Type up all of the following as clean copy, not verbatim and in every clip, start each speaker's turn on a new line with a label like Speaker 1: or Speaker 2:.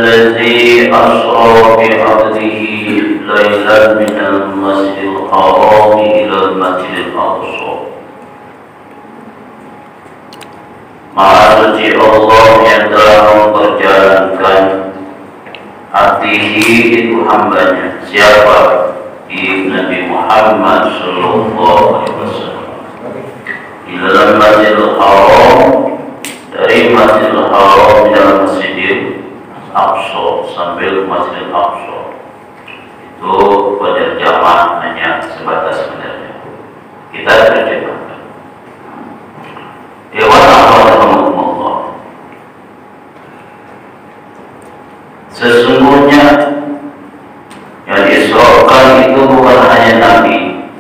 Speaker 1: الذي أسرى بعبده Maha suci Allah yang telah memperjalankan hatihi itu hambanya. Siapa? Nabi Muhammad Sallallahu Alaihi Wasallam. Di dalam Masjidil Haram, dari Masjidil Haram dalam Masjidil Aqsa sambil Masjidil Aqsa itu penerjemah hanya sebatas sebenarnya. Kita terjemahkan. Dewan Allah. Sesungguhnya yang diisrakan itu bukan hanya Nabi,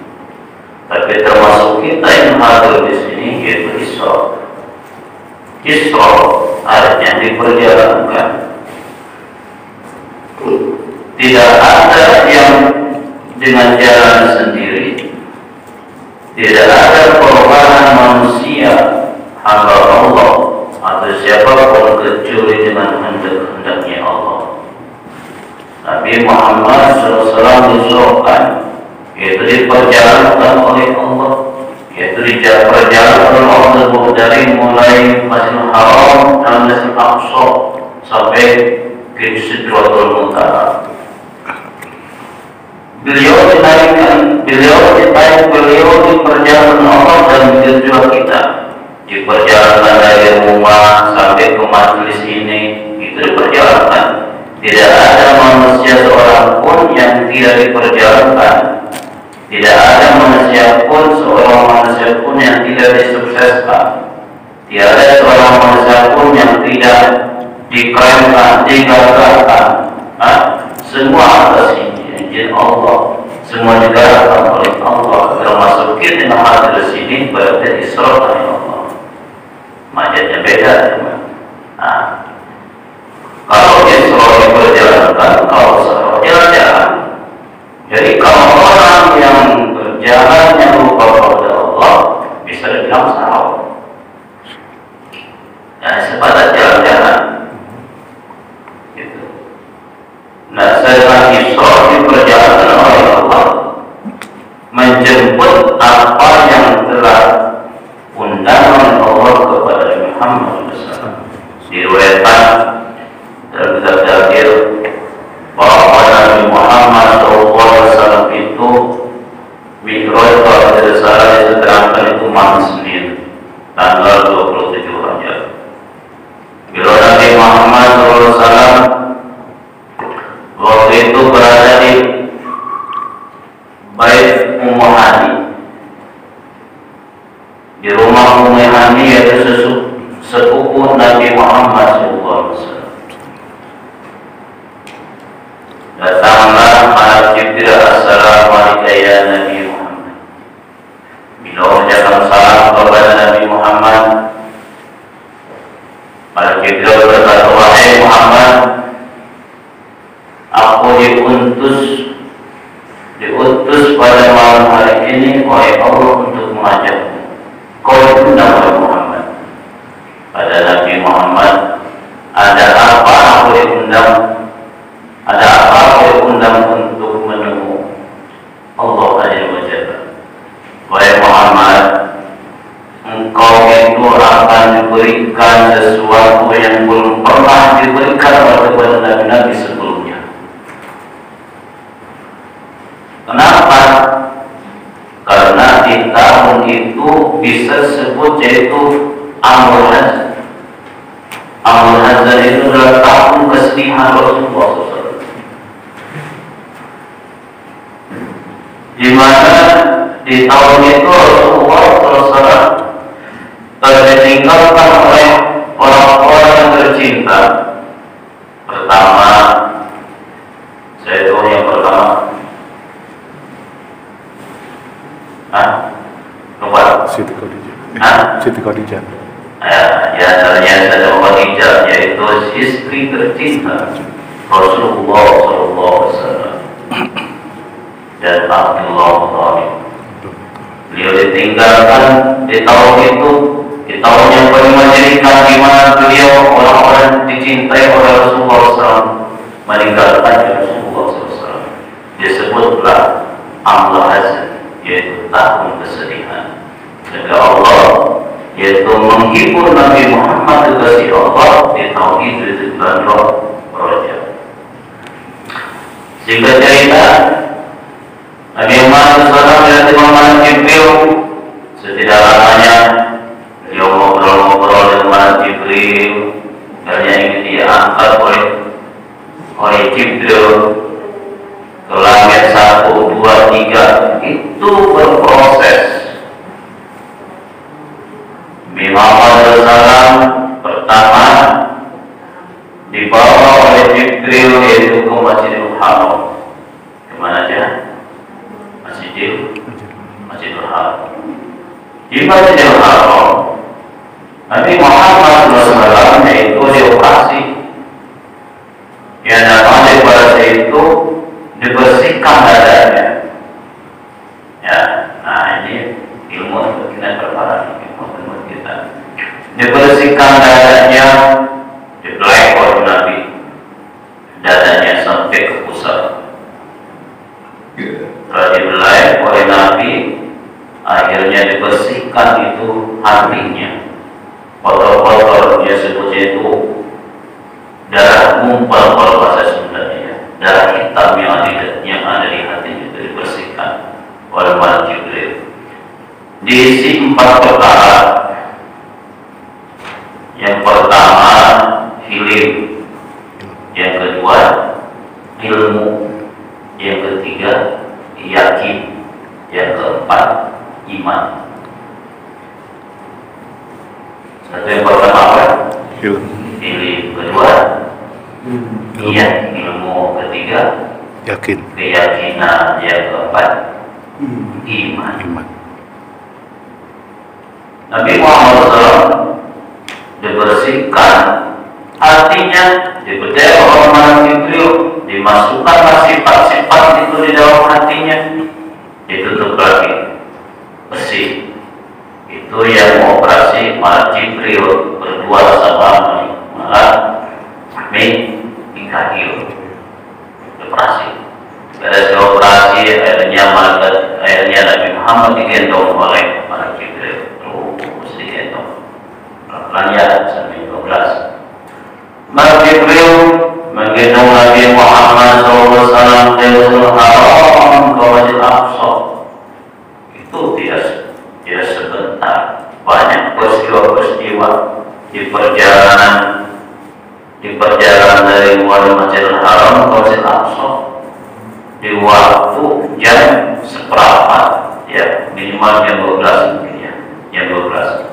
Speaker 1: tapi termasuk kita yang hadir di sini, yaitu Isra. Isra artinya diperjalankan. Tidak ada yang dengan jalan sendiri. Tidak ada perubahan manusia, hamba Allah atau siapapun kecuali dengan kehendak-kehendaknya Allah. Nabi Muhammad SAW disorokan, yaitu diperjalankan oleh Allah, yaitu diperjalankan oleh Allah dari mulai Masjidil Haram dan Masjidil Aqsa sampai ke Sidratul Muntaha. Beliau dinaikkan, beliau diperjalankan Allah dan juga kita. Diperjalankan dari rumah sampai ke majelis ini, itu diperjalankan. Tidak ada manusia seorang pun yang tidak diperjalankan. Tidak ada manusia pun yang tidak disukseskan. Tidak ada seorang manusia pun yang tidak dikerenkan, digagalkan. Semua atas izin Allah. Semua digagalkan oleh Allah. Termasuk kita yang hadir di sini berarti diserahkan oleh Allah. Majanya beda, teman. Kalau Isra diperjalankan, kalau Isra jalan-jalan. Jadi kalau orang yang berjalannya lupa kepada Allah, bisa dibilang salah. Ya, sebatas jalan-jalan. Gitu. Nah, setelah Isra diperjalankan oleh Allah, menjemput apa yang telah undangan Allah kepada Muhammad SAW. Diriwayatkan dalam kitab Dalil bahwa Nabi Muhammad SAW itu Mi'raj kalau tidak salah diterangkan itu malam Senin tanggal 27 Rajab. Bila Nabi Muhammad SAW waktu itu berada di Bait Ummu Hani, di rumah Ummu Hani, yaitu sepupu Nabi Muhammad SAW. Datanglah malaikat Jibril, assalamualaikum ya Nabi Muhammad. Bila mengucapkan salam kepada Nabi Muhammad, malaikat Jibril berkata, wahai Muhammad, aku diutus pada malam hari ini oleh Allah untuk mengajakmu. Kau diundang oleh Muhammad. Pada Nabi Muhammad, ada apa aku diundang? Ada apa aku diundang untuk menemui Allah Azza wa Jalla? Wahai Muhammad, engkau itu akan diberikan sesuatu yang belum pernah diberikan oleh nabi-nabi sebelumnya. Kenapa? Karena di tahun itu bisa disebut yaitu Amul Hazan. Amul Hazan itu adalah tahun kesedihan Rasulullah SAW. Di mana di tahun itu Rasulullah SAW ditinggalkan oleh orang-orang yang tercinta. Pertama, saya tahu yang pertama. Lupa.
Speaker 2: Siti Khadijah. Siti Khadijah.
Speaker 1: Ya, ternyata ada Khadijah, yaitu istri tercinta Rasulullah SAW dan Abdullah Thalib. Beliau ditinggalkan di tahun itu, di tahun yang paling mengerikan, di mana beliau orang-orang dicintai oleh Rasulullah SAW meninggalkan Rasulullah SAW. Disebutlah Amul Hazan, yaitu tahun kesedihan. Sehingga Allah yaitu menghibur Nabi Muhammad kekasih Allah di tahun itu di bulan Rajab. Singkat cerita, Nabi Muhammad SAW melihat Imam Jibril. Setidak lamanya beliau ngobrol-ngobrol dengan Jibril, dan yang ingin diangkat oleh Jibril ke langit 1, 2, 3 itu berproses. Nabi Muhammad SAW pertama dibawa oleh Jibril yaitu ke Masjidil Haram. Kemana aja? Masjidil Haram. Di Masjidil Haram, Nabi Muhammad SAW yaitu dioperasi. Yang namanya operasi itu dibersihkan dadanya. Ya, nah ini ilmu kita berparah, ilmu kita. Dibersihkan dadanya, dibelai oleh Nabi, dadanya sampai ke pusat. Setelah dibelai oleh Nabi, akhirnya dibersihkan itu hatinya. Kotor-kotor dia sebutnya itu darah gumpal kalau bahasa Sundanya, darah hitam yang ada di hatinya itu dibersihkan oleh Malaikat Jibril. Diisi 4 perkara. Yang pertama hilim, yang kedua ilmu, yang ketiga yakin, yang keempat iman. Satu yang pertama apa? Hilim, kedua ilmu, ketiga
Speaker 2: yakin,
Speaker 1: keyakinan, yang keempat iman. Nabi Muhammad SAW dibersihkan hatinya, dibedah oleh Malaikat Jibril, dimasukkanlah sifat-sifat itu di dalam hatinya, ditutup lagi bersih. Itu yang operasi Malaikat Jibril berdua sama Mikail. Operasi. Pada operasi akhirnya Nabi Muhammad digendong oleh Malaikat Jibril. Mesti digendong. Pelan-pelan sampai 12. Malaikat Jibril menggendong Nabi Muhammad SAW dari Masjidil Haram ke Masjidil Aqsa. Itu tidak sebentar. Banyak peristiwa-peristiwa di perjalanan dari mulai Masjidil Haram ke Masjidil Aqsa di waktu jam seperempat, ya minimal jam 12 mungkin ya, jam 12.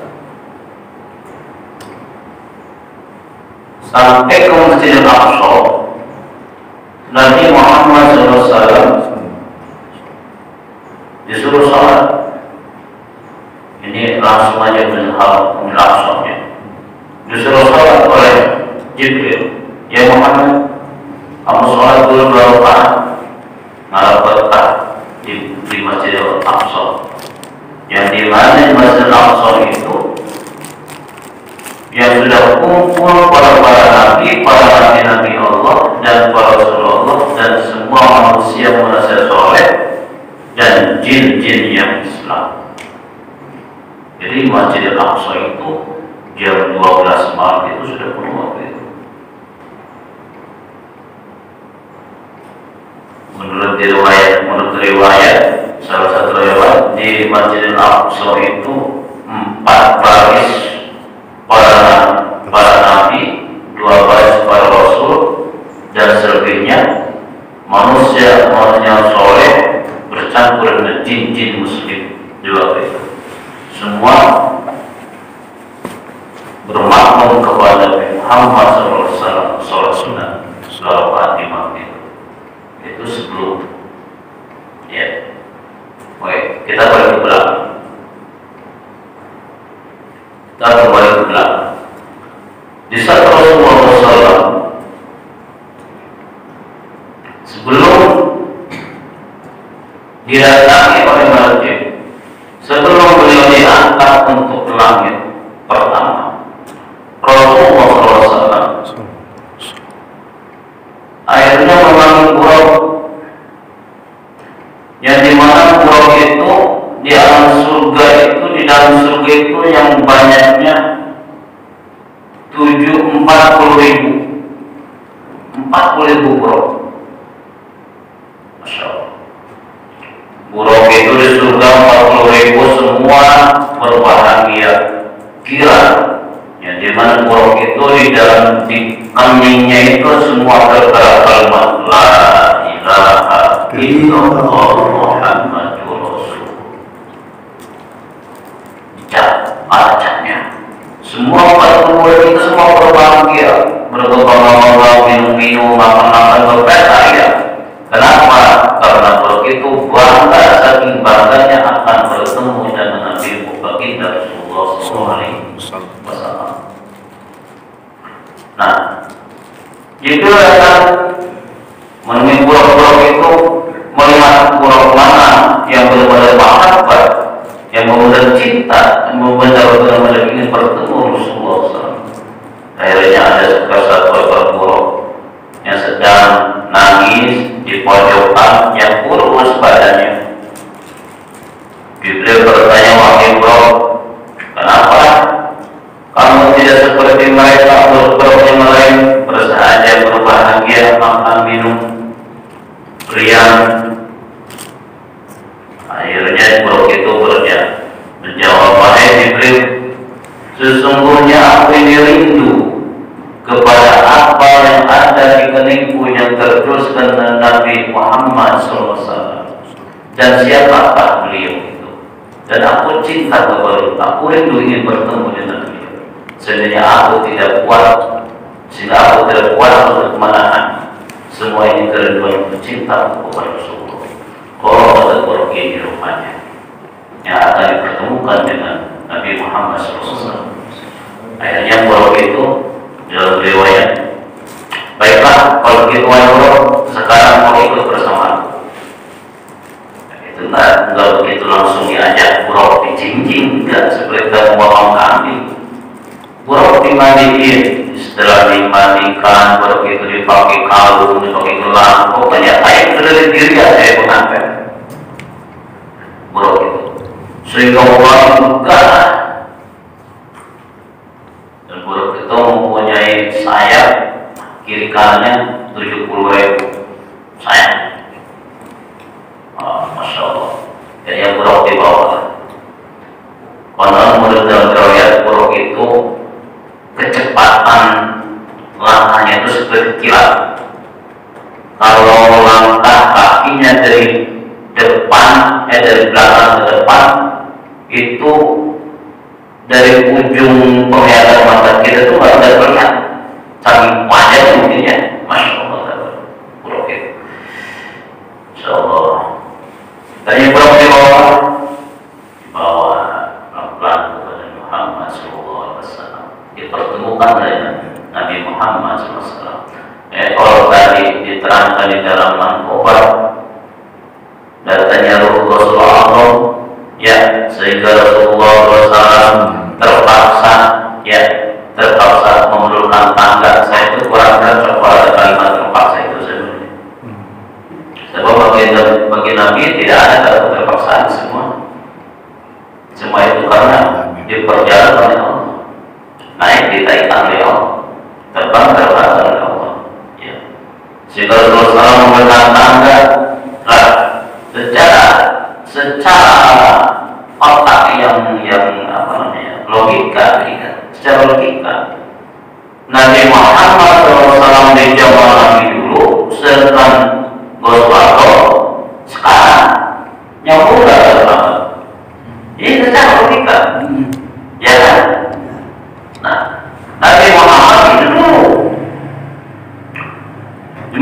Speaker 1: Sampai ke Masjidil Aqsa, Nabi Muhammad SAW disuruh sholat. Ini langsung aja Masjidil Aqsa nya. Disuruh sholat oleh Jibril. Ya Muhammad, kamu sholat dulu 2 rakaat ngarep betah di Masjidil Aqsa. Yang di mana Masjidil Aqsa itu yang sudah kumpul para nabi Allah dan para Rasulullah dan semua manusia soleh dan jin-jin yang Islam. Jadi Masjidil Aqsa itu jam 12 malam itu sudah penuh waktu itu. Menurut riwayat, salah satu riwayat di Masjidil Aqsa itu 4 baris para nabi, 2 baris para rasul, dan selebihnya manusia soleh bercampur dengan jin-jin muslim di waktu itu. Semua bermakmum kepada Muhammad SAW sholat sunnah, sholat imam itu sebelum, ya. Oke, kita balik ke belakang. Kita kembali ke belakang. Di saat Rasulullah SAW sebelum didatangi oleh Malaikat, sebelum beliau diangkat untuk ke langit pertama, Rasulullah SAW akhirnya membangun gurau, yang dimana gurau itu di dalam surga itu yang banyak 40.000 buruk. Masya Allah. Buruk itu di surga 40.000 semua berbahagia. Kira yang dimana buruk itu di dalam di keningnya itu semua tertera kalimat la ilaha illallah Muhammadur Rasulullah. Bacanya semua 40 itu semua berbahagia, bergembang-gembang, minum-minum, makan-makan, berpesta. Kenapa? Karena buruk itu bangga, saking bangganya akan bertemu dengan Nabi Baginda Rasulullah SAW. Nah, itu akan menemui buruk-buruk itu, melihat buruk mana yang benar-benar mahabbah, yang benar-benar cinta, yang benar-benar ingin bertemu Rasulullah SAW. Akhirnya ada satu ekor buruk yang sedang nangis di pojokan yang kurus badannya. Beliau bertanya, wahai buruk, kenapa kamu tidak seperti mereka, buruk yang lain, bersahaja, berbahagia, makan, minum, riang? Akhirnya buruk itu menjawab, wahai Jibril, sesungguhnya aku ini rindu kepada apa yang ada di keningku yang tertuliskan dengan Nabi Muhammad SAW, dan siapakah beliau itu, dan aku cinta kepada, aku rindu ingin bertemu dengan beliau. Sebenarnya aku tidak kuat, sehingga aku tidak kuat untuk menahan semua ini kerinduan cinta kepada Rasulullah. Oh, betul ini rupanya yang akan dipertemukan dengan Nabi Muhammad SAW. Akhirnya buruk itu dalam riwayat, baiklah kalau begitu wahai buruk, sekarang kau ikut bersamaku. Itu enggak begitu langsung diajak buruk dicincin, enggak seperti kita memotong kambing. Buruk dimandiin, setelah dimandikan buruk itu dipakai kalung, dipakai gelang, pokoknya kayak dari diri saya pengantin buruk itu, sehingga orang juga. Dan buruk itu mempunyai sayap kiri kanannya 70.000 sayap. Masya Allah. Jadi yang buruk di bawah. Konon menurut dalam riwayat buruk itu kecepatan langkahnya itu seperti kilat. Kalau langkah kakinya dari depan, dari belakang ke depan, itu dari ujung penglihatan mata kita itu nggak ada terlihat, saking panjang mungkinnya. Masya Allah, buruk itu. Insya Allah. Tanya buruk di bawah, pelan-pelan kepada Muhammad SAW, dipertemukan dengan Nabi Muhammad SAW. Kalau tadi diterangkan di dalam Manqobah, datanya Rasulullah, ya, sehingga Rasulullah SAW terpaksa memerlukan tangga. Saya itu kurang cocok pada kalimat terpaksa itu sebenarnya. Sebab bagi Nabi tidak ada kata terpaksaan semua itu karena diperjalan oleh Allah, naik ditaikkan oleh Allah, terbang terpaksa oleh Allah. Ya. Sehingga Rasulullah SAW memberikan tangga, secara otak yang logika, secara logika Nabi Muhammad SAW di zaman Nabi dulu sedang bersuara sekarang nyambung banget. Ini secara logika, ya kan? Nah, Nabi Muhammad itu dulu 15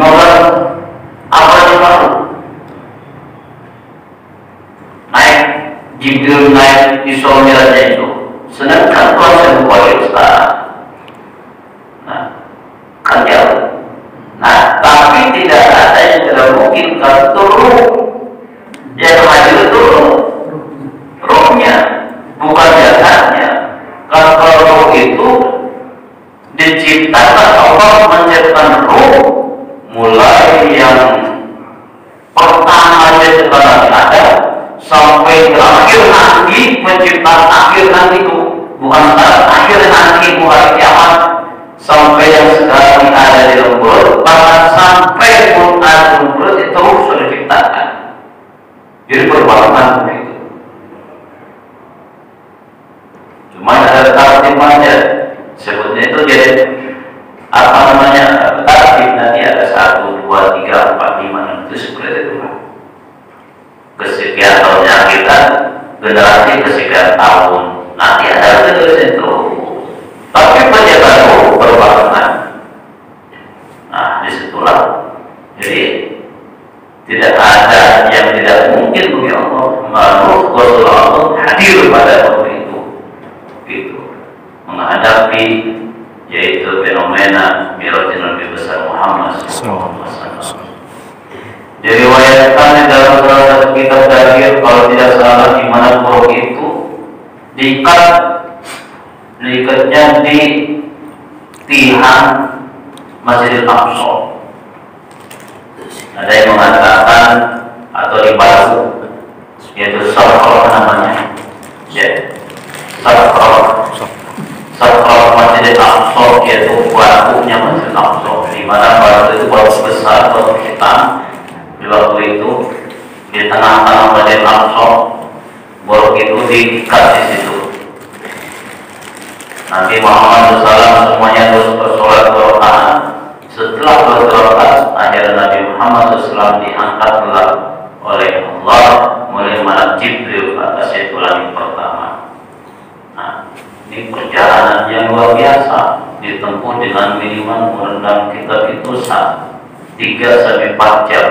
Speaker 1: abad yang lalu naik Jibril, naik di Mi'rajnya itu, sedangkan proses wahyu sekarang, nah, kan jauh. Nah, tapi tidak ada yang tidak mungkin kalau turun, yang hadir turun, rohnya, bukan jasadnya. Kalau roh itu diciptakan, Allah menciptakan roh, mulai yang pertama setelah ada sampai akhir nanti, menciptakan akhir nanti itu, bukan akhir nanti, bukan kiamat, Sebutnya itu jadi apa namanya tertib, nanti ada 1, 2, 3, 4, 5, 6 itu seperti itu lah. Kesekian tahunnya kita generasi kesekian tahun nanti ada terus itu. Tapi penjagaan berbarengan. Nah disitulah. Jadi tidak ada yang tidak mungkin bagi Allah. Makhluk Rasulullah hadir pada waktu itu, gitu, menghadapi yaitu fenomena Mi'rajul Nabi besar Muhammad SAW. Diriwayatkan di dalam salah satu kitab tafsir, kalau tidak salah, di mana buruk itu diikatnya di tiang Masjidil Aqsa. Ada yang mengatakan atau di batu, yaitu Sarqah namanya, ya, Sarqah Masjidil Aqsa, yaitu batunya Masjidil Aqsa, di mana batu itu batu besar, batu hitam. Di waktu itu di tengah-tengah Masjidil Aqsa, buruk itu diikat di situ. Nanti Muhammad SAW semuanya terus bersolat berdoa. Setelah berdoa, ajaran Nabi Muhammad SAW diangkatlah oleh Allah mulai malaikat Jibril ke atas itu langit pertama. Nah, ini perjalanan yang luar biasa, ditempuh dengan minimal merendam kitab itu 3-4 jam.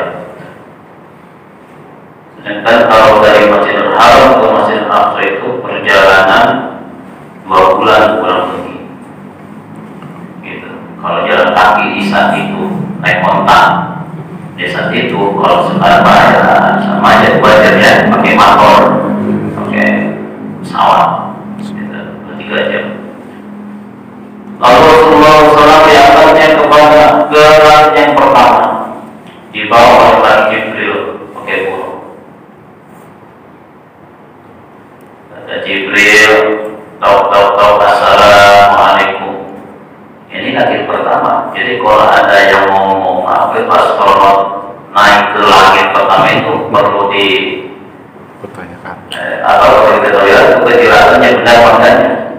Speaker 1: Sedangkan kalau dari Masjidil Haram ke Masjidil Aqsa itu perjalanan 2 bulan kurang lebih. Gitu. Kalau jalan kaki di saat itu naik onta, di saat itu kalau sekarang sama aja wajarnya pakai motor, pakai pesawat, gitu, 3 jam. Lalu Rasulullah SAW diangkatnya kepada gerak yang pertama, dibawa oleh Jibril pakai burung. Kata Jibril, tahu assalamualaikum. Ini kaki pertama. Jadi kalau ada yang ngomong apa itu astronot naik ke langit pertama itu perlu
Speaker 2: dipertanyakan.
Speaker 1: Atau kalau kita tahu ya itu kejelasannya benar makanya.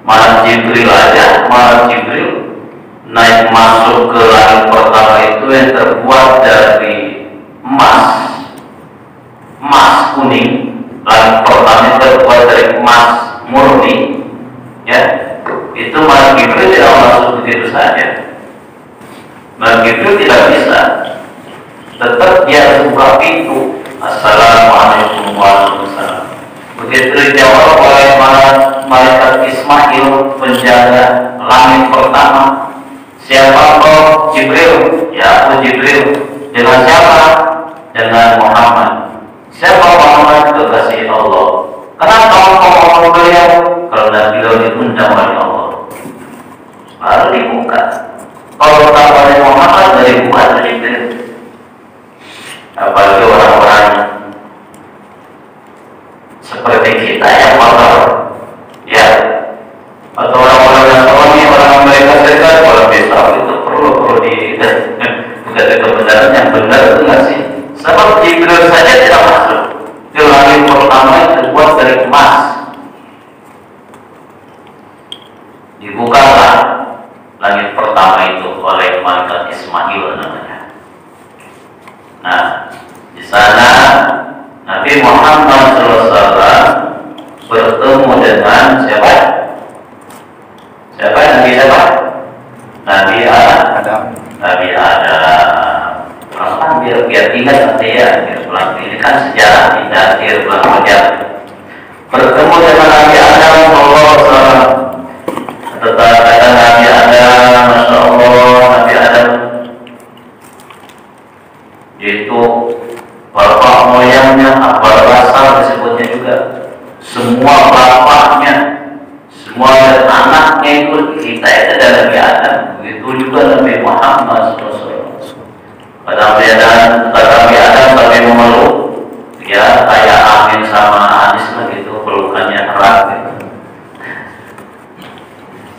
Speaker 1: Malah Jibril naik masuk ke langit pertama itu yang terbuat dari emas kuning. Langit pertama terbuat dari emas murni, ya. Itu malah Jibril tidak masuk begitu saja. Malah Jibril tidak bisa. Tetap dia harus buka pintu. Assalamualaikum warahmatullahi wabarakatuh. Begitu dijawab oleh malaikat Ismail, penjaga langit pertama. Siapa kau? Jibril. Ya, aku Jibril. Dengan siapa? Dengan Muhammad. Siapa Muhammad? Kekasih Allah. Kenapa kau mau beliau? Karena beliau diundang oleh Allah. Baru dibuka. Kalau tak oleh Muhammad dari buat Jibril. Apalagi orang-orang seperti kita yang motor, ya, atau orang-orang Nasrani, orang Amerika Serikat, kalau bisa itu perlu bukan kebenaran yang benar itu nggak sih? Sebab Jibril saja tidak masuk. Di langit pertama yang terbuat dari emas. Dibukalah langit pertama itu oleh malaikat Ismail namanya. Nah, di sana Nabi Muhammad SAW bertemu dengan siapa? Nabi siapa? Nabi Adam. Nabi Adam. Kan biar ingat nanti ya, biar pulang. Ini kan sejarah tidak biar pulang aja. Bertemu dengan Nabi Adam, Allah. Tetap kata Nabi Adam, Masya Allah, Nabi Adam itu bapak moyangnya, akbar basar disebutnya juga. Semua bapaknya, semua anaknya itu kita itu adalah Nabi Adam. Begitu juga Nabi Muhammad SAW. Kata Nabi Adam sampai memeluk, ya kayak Amin sama Anis lah gitu, pelukannya erat gitu.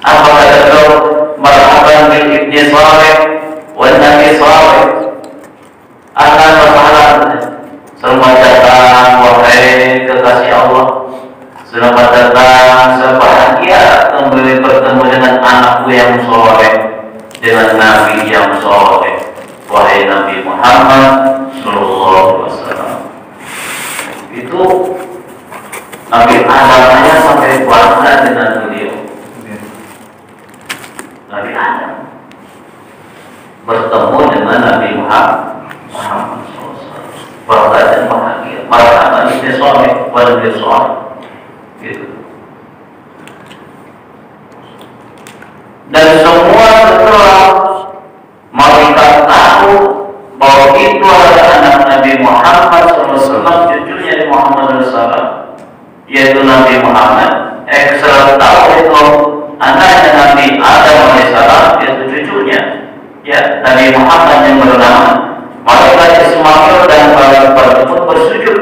Speaker 1: Apa kata kau? Marhaban bil ibni saleh wal nabi saleh. Akan berpahala. Selamat datang wahai kekasih Allah. Selamat datang, sebahagia kembali bertemu dengan yang soleh dengan Nabi yang soleh, wahai Nabi Muhammad Sallallahu Alaihi Wasallam. Itu Nabi Adam sampai puasa dengan beliau. Nabi Adam bertemu dengan Nabi Muhammad SAW. Puasa dan bahagia. Marhaban ini soleh, wajib soleh. Gitu. Dan semua setelah mereka tahu bahwa itu adalah anak Nabi Muhammad SAW, cucunya Nabi Muhammad SAW, yaitu Nabi Muhammad. Setelah tahu itu anaknya Nabi Adam AS, yaitu cucunya, ya Nabi Muhammad yang bernama, maka Ismail dan para tersebut bersujud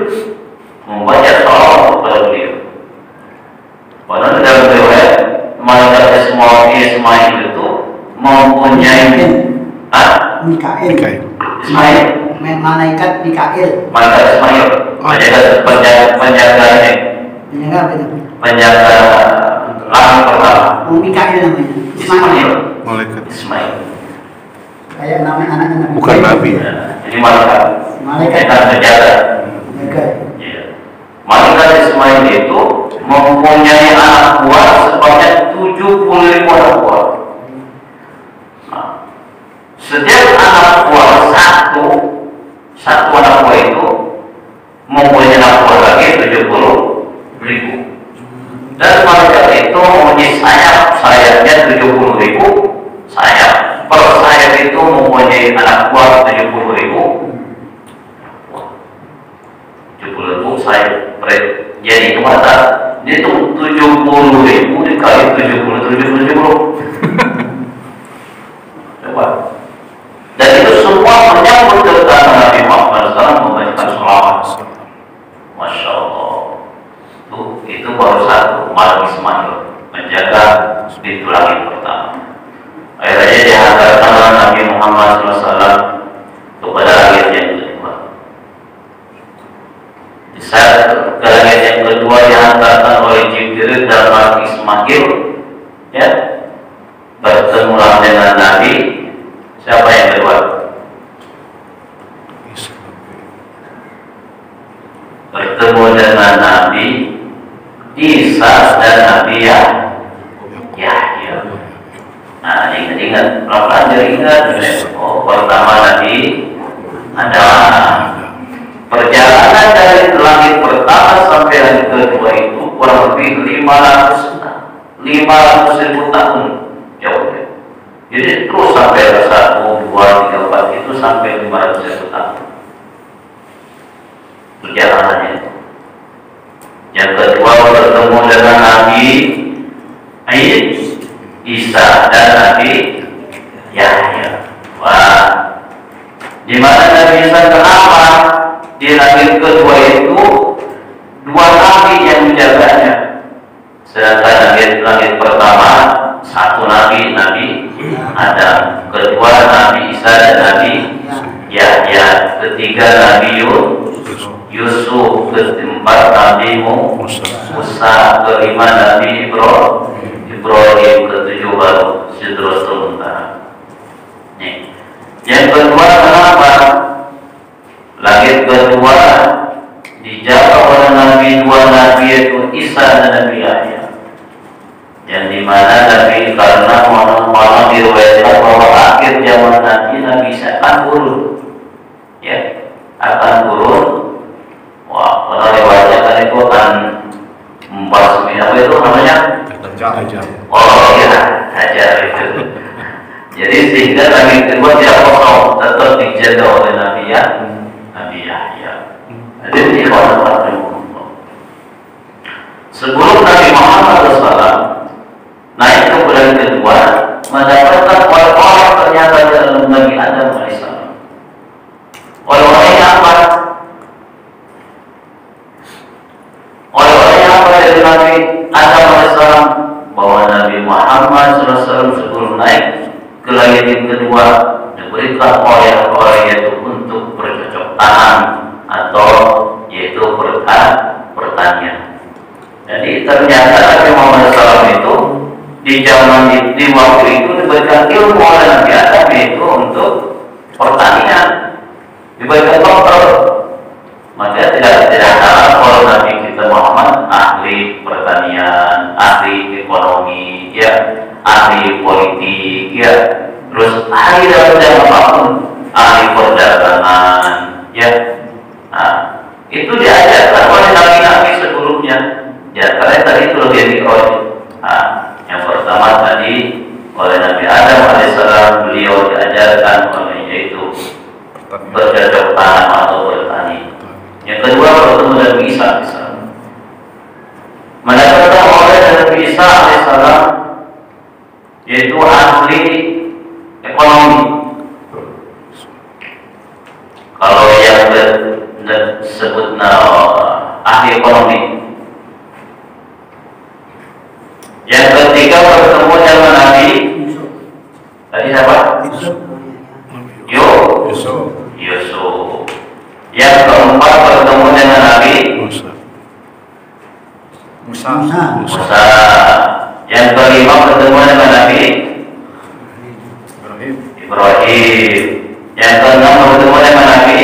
Speaker 1: membaca salawat kepada beliau. Padahal dalam riwayat malaikat Ismail itu mempunyai
Speaker 3: Mikail.
Speaker 1: Ismail.
Speaker 3: Malaikat Mikail.
Speaker 1: Malaikat Ismail. Penjaga ini. Penjaga langit pertama.
Speaker 3: Mikail namanya.
Speaker 1: Ismail.
Speaker 2: Malaikat.
Speaker 1: Ismail.
Speaker 3: Kayak nama anaknya Nabi.
Speaker 2: Bukan Nabi.
Speaker 1: Jadi malaikat.
Speaker 3: Malaikat
Speaker 1: Penjaga. Iya. Malaikat Ismail itu mempunyai anak buah sebanyak 70.000 anak buah. Nah, setiap anak buah satu anak buah itu mempunyai anak buah lagi 70.000. Dan malaikat itu mempunyai sayapnya 70.000 sayap. Per sayap itu mempunyai anak buah 70.000. 70.000 sayap. Jadi itu mata dia itu 70.000 dikali 70. Coba. Dan itu semua menyambut kedatangan Nabi Muhammad SAW membacakan sholawat. Masya Allah. Itu baru satu malam Ismail menjaga pintu langit pertama. Akhirnya dihantarkan Nabi Muhammad SAW kepada langit yang kedua. Di saat ke langit yang kedua dihantarkan oleh Jibril dan Ismail, ya, bertemulah dengan Nabi. Siapa yang kedua? Bertemu dengan Nabi Isa dan Nabi Yahya. Nah, ingat-ingat, pelan-pelan jadi ingat. Oh, pertama Nabi Adam. Perjalanan dari langit pertama sampai langit kedua itu kurang lebih 500.000 tahun jauhnya. Jadi terus sampai 1, 2, 3, 4 itu sampai 500.000 tahun perjalanannya. Yang kedua bertemu dengan Nabi Isa dan Nabi Yahya. Wah, di mana Nabi Isa kenapa? Di langit kedua itu 2 nabi yang menjaganya. Sedangkan langit pertama 1 nabi Adam, kedua Nabi Isa dan Nabi Yahya, ketiga Nabi Yusuf, keempat Nabi Musa, kelima Nabi Ibrahim, ketujuh baru Sidratul Muntaha. Nih, yang kedua kenapa? Langit kedua dijaga oleh 2 nabi yaitu Isa dan Nabi Yahya. Yang dimana Nabi karena malam diriwayatkan bahwa akhir zaman Nabi Isa akan turun, ya, akan turun. Wah, kalau riwayatnya kan itu akan membasmi apa itu namanya?
Speaker 2: Ajar.
Speaker 1: Oh iya, ajar itu. Jadi sehingga langit kedua tidak kosong, tetap dijaga oleh Nabi Yahya. Jadi ini orang-orang sebelum Nabi Muhammad SAW naik ke bulan kedua, mendapatkan oleh-oleh ternyata dalam Nabi Adam AS. Oleh-olehnya apa? Oleh-olehnya apa dari Nabi Adam AS? Bahwa Nabi Muhammad SAW sebelum naik ke langit yang kedua diberikan oleh-oleh yaitu untuk bercocok tanam atau yaitu pertanian. Jadi ternyata Nabi Muhammad SAW itu di zaman di waktu itu diberikan ilmu oleh Nabi Adam yaitu untuk pertanian, diberikan dokter. Maka tidak salah kalau Nabi kita Muhammad ahli pertanian, ahli ekonomi, ya, ahli politik, ya, terus ahli dalam bidang apapun, ahli perdagangan, ya. Nah, itu diajarkan oleh nabi-nabi sebelumnya. Ya, karena tadi itu lebih dikroji. Nah, yang pertama tadi oleh Nabi Adam alaihissalam beliau diajarkan oleh yaitu bercocok tanam atau bertani. Yang kedua bertemu Nabi Isa alaihissalam. Mendapatkan oleh Nabi Isa alaihissalam yaitu ahli ekonomi. Kalau yang disebut ahli ekonomi. Yang ketiga bertemu dengan Nabi tadi siapa? Yusuf. Yang keempat bertemu dengan Nabi Musa. Yang kelima bertemu dengan Nabi Ibrahim. Yang keenam bertemu dengan Nabi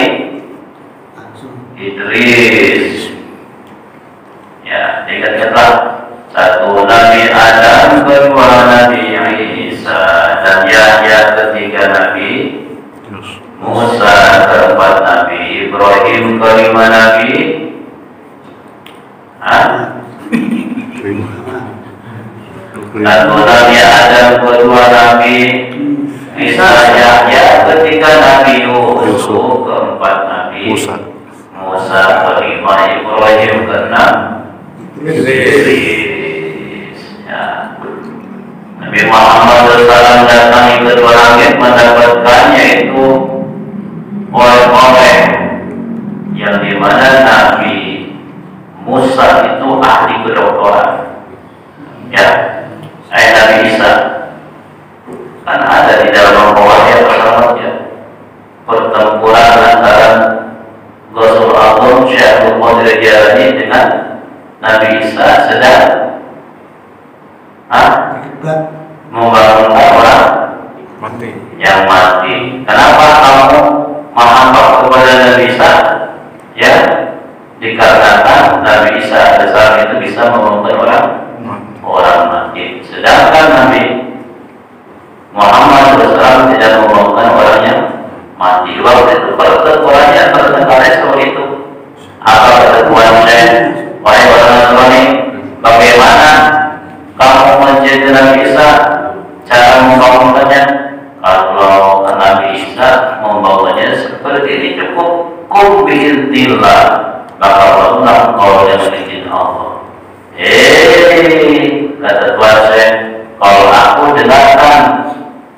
Speaker 1: Idris. Ya, ingat-ingatlah. Satu Nabi Adam, kedua Nabi Isa, dan Yahya, ketiga Nabi Musa, keempat Nabi Ibrahim, kelima Nabi satu Nabi Adam, kedua Nabi Isa, Yahya, ketiga Nabi Yusuf, keempat Nabi Musa, kelima Ibrahim, keenam Idris. Ya. Nabi Muhammad SAW datang ke dua langit mendapatkannya itu oleh-oleh yang dimana Nabi Musa itu ahli kedokteran, ya, Nabi Isa kan ada di dalam bawahnya persahabatnya pertempuran antara Ghusul Agung Syekh Qadir Jailani dengan Nabi Isa sedang membangunkan orang yang mati. Kenapa kamu menghambat kepada Nabi Isa? Ya, dikarenakan Nabi Isa saat itu bisa membangunkan orang mati. Sedangkan Nabi Muhammad SAW tidak membangunkan orang yang mati. Waktu itu pertempurannya seperti itu. Apa pertemuan oleh orang Nasrani? Bagaimana kamu menjadi Nabi Isa? Cara membangunkannya? Kalau Nabi Isa membangunkannya seperti ini cukup kum bi'idznillah, maka bangunlah engkau dengan izin Allah. Kata Tuhan saya, kalau aku dengarkan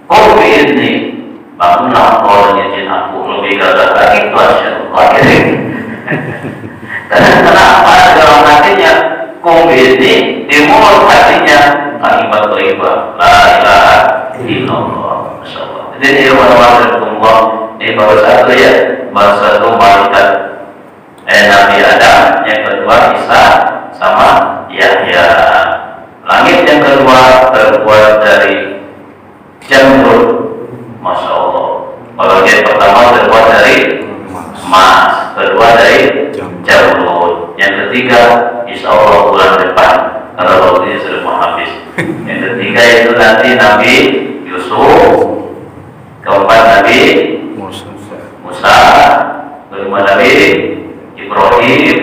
Speaker 1: kum bi'idzni, bangunlah engkau dengan izin aku. Lebih gagah lagi Tuhan saya. Karena kenapa dalam hatinya kum bi'idzni, di mulut hatinya kalimat thayyibah la ilaha illallah. Masyaallah. Jadi Allah ini baru satu ya, baru satu malaikat Nabi Adam, yang kedua Isa sama Yahya. Langit yang kedua terbuat dari jamrud. Masya Allah. Kalau yang pertama terbuat dari emas, kedua dari jamrud, yang ketiga insya Allah bulan depan karena waktunya sudah mau habis. Yang ketiga itu nanti Nabi Yusuf, keempat Nabi Musa, kelima Nabi Ibrahim,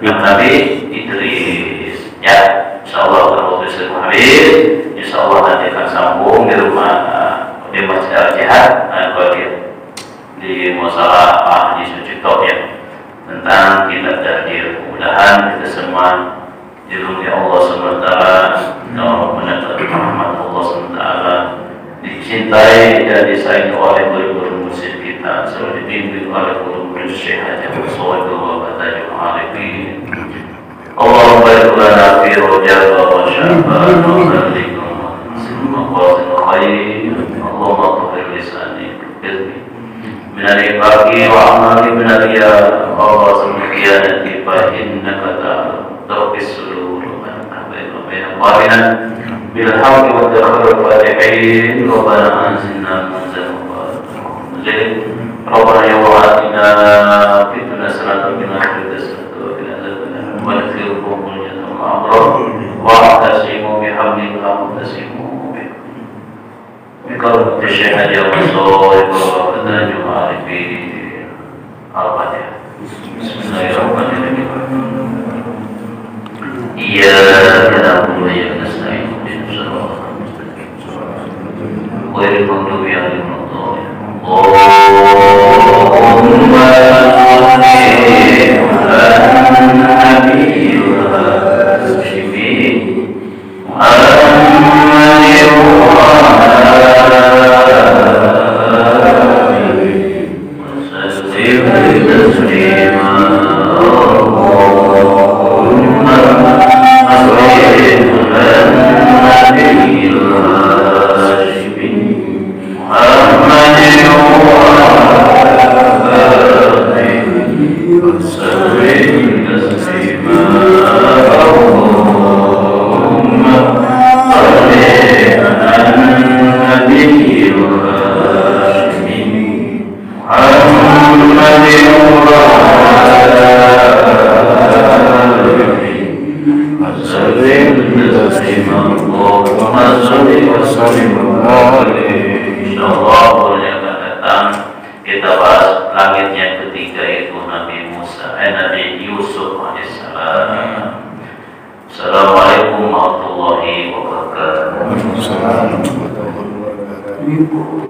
Speaker 1: dan Nabi Idris. Ya, insya Allah kalau waktu sudah mau habis, insya Allah nanti akan sambung di rumah di Masjid Al-Jihad di masalah Haji Sucipto ya, tentang kitab takdir. Mudah-mudahan kita semua dirahmati Allah SWT, mendapat rahmat Allah SWT, dicintai dan disayangi oleh guru-guru muslim kita, seperti dibimbing oleh guru-guru Syekh Haji Muhammad wa Batajul Arifin. Allahumma barik lana fi rajab wa sya'ban wa barik maqasid khair. Allahumma tahhir lisani min al-ifaqi wa amali min al-riya wa subhanaka fa innaka ta'lamu ترك السرور ومن أحبه وبين قارنا بالحق والدخل الفاتحين ربنا آتنا منزلا مباركا ربنا يا الله آتنا في الدنيا حسنة وفي الآخرة حسنة وقنا عذاب النار وادخلهم الجنة مع الأبرار واعتصموا بحبل الله واعتصموا بقول الشهادة والصائب وفتنجم عارفين الفاتحة بسم الله الرحمن الرحيم إياك نعبد وإياك نستعين اهدنا الصراط المستقيم غير المغضوب عليهم ولا الضالين اللهم صل على النبي والهاشمين محمد وسلم تسليما اللهم صل على النبي الهاشمي محمد وسلم تسليما اللهم صل على النبي الهاشمي محمد وسلم تسليما اللهم صل وسلم insyaallah bulan yang akan datang kita bahas langit yang ketiga itu Nabi Yusuf alaihissalam. Assalamualaikum warahmatullahi wabarakatuh.
Speaker 2: Waalaikumsalam warahmatullahi wabarakatuh.